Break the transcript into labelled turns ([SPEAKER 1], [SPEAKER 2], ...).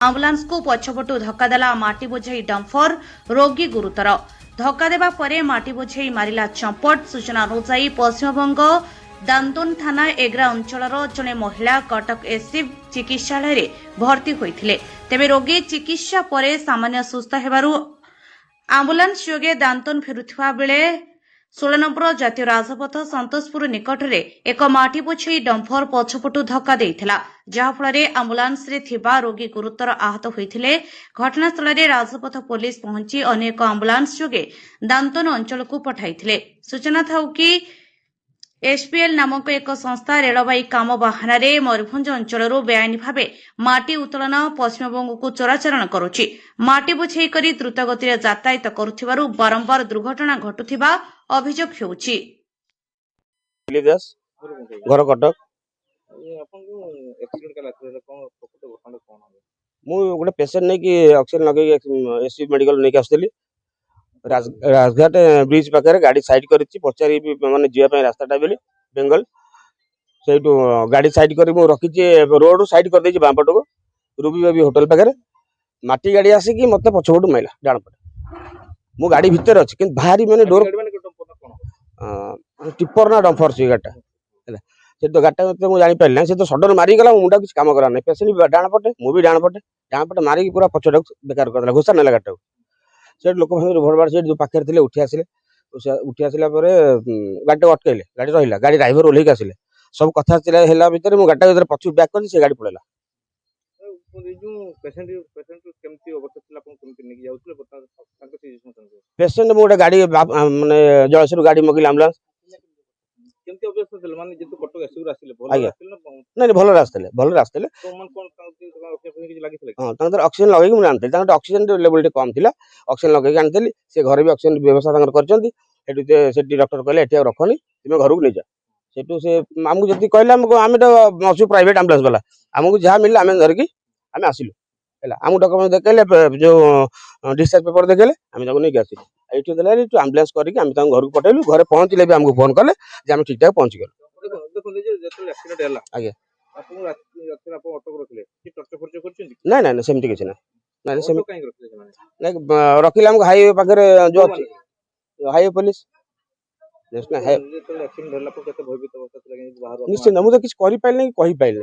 [SPEAKER 1] Ambulance को पछपटू धक्का देला माटी बोझई डंफर रोगी गुरुतर धक्का देवा परे माटी बोझई मारिला चंपट। सूचना अनुसार पश्चिमबंग दांतन थाना एग्रा अंचलर जड़े महिला कटक एससी चिकित्सालय भर्ती होइथिले। तेबे रोगी चिकित्सा परे सामान्य सुस्थ हेबारु आंबुलांस जोगे दांतन फेरुथिबा बेले 16 नंबर जातीय राजपथ संतोषपुर निकट में एक माटी बोझई डंफर पछपटू धक्का देइथिला, जहाफल आंबुलांस रे थिबा रोगी गुरुतर आहत होइथिले। घटनास्थल में राजपथ पुलिस पहुंची अनेक आंबुलांस जोगे दांतन अंचल को पठाइथिले। सूचना थाउ कि एसपीएल नामक एक संस्था रेलवाई काम बाहन मयूरभंज अंचल बेआईन भाव माटी उत्तोलन पश्चिमबंग को चोराचारण करुछि। माटी बोझेई करी द्रुत गति यातायात करुथिबारु बारंबार दुर्घटना घटुथिबा अभियोग हेउछि।
[SPEAKER 2] घर कटक गोटे पेसेंट नहीं कि ऑक्सीजन लगे एससी मेडिकल नहीं आसली राजघाट ब्रिज पाखे गाड़ी साइड कर पचारि माने जीवाई रास्ताटा बोली बेंगल से गाड़ी साइड कर रखी रोड साइड कर देछि बाम पटको रूबी बेबी होटल पाखे माटी गाड़ी आसिक मत पछपटू माइला डाण पटे मु गाड़ी भितर अच्छी कि बाहरी मैंने डोर टिप्पर ना डंफर से गाड़टा से तो गाड़टा मुझे जापारे ना से तो सडन मारिगला मुंडा किसी कम करा ना पेसेंट डाण पटे मुझे डाण पटे मारिक पूरा पछटा बेकार करदेला घोषा ना गाड़टा से लोक भरबार से जो पाखे थे उठी आसला गाड़ी अटकैले गाड़ी रहा गाड़ी ड्राइवर ओल्ल आसिले सब कथा भितर गाड़ी पछु बैक कर गाड़ी पड़ेगा पेसेंट गोटे गाड़ी माने जलसर गाड़ी मगिल आंबुलांस नहीं भल रास्ते ऑक्सीजन लगे मुझे आनी ऑक्सीजन लेवल कम थी ऑक्सीजन लगे आनी से घर भी ऑक्सीजन व्यवस्था कर डॉक्टर कहले रखनी तुम घर को नहीं जा से आमको जब कहले आम तो प्राइवेट आंबुलांस वाला आमको जहाँ मिलला आम धरिकी आम आसिलु आमको डॉक्यूमेंट देखेले जो डिस्चार्ज पेपर देखेले आम नहीं आसिलु ये देखे आंबुलांस करके घर को पठेलु घर पहुँचले भी आमको फोन कले आम ठीक ठाक पहुँची गलु। आज्ञा ना ना सेमती किसी ना रखिले आमको हाईवे पाखे जो हाईवे पुलिस निश्चिंत मुझे किसी कही पारे।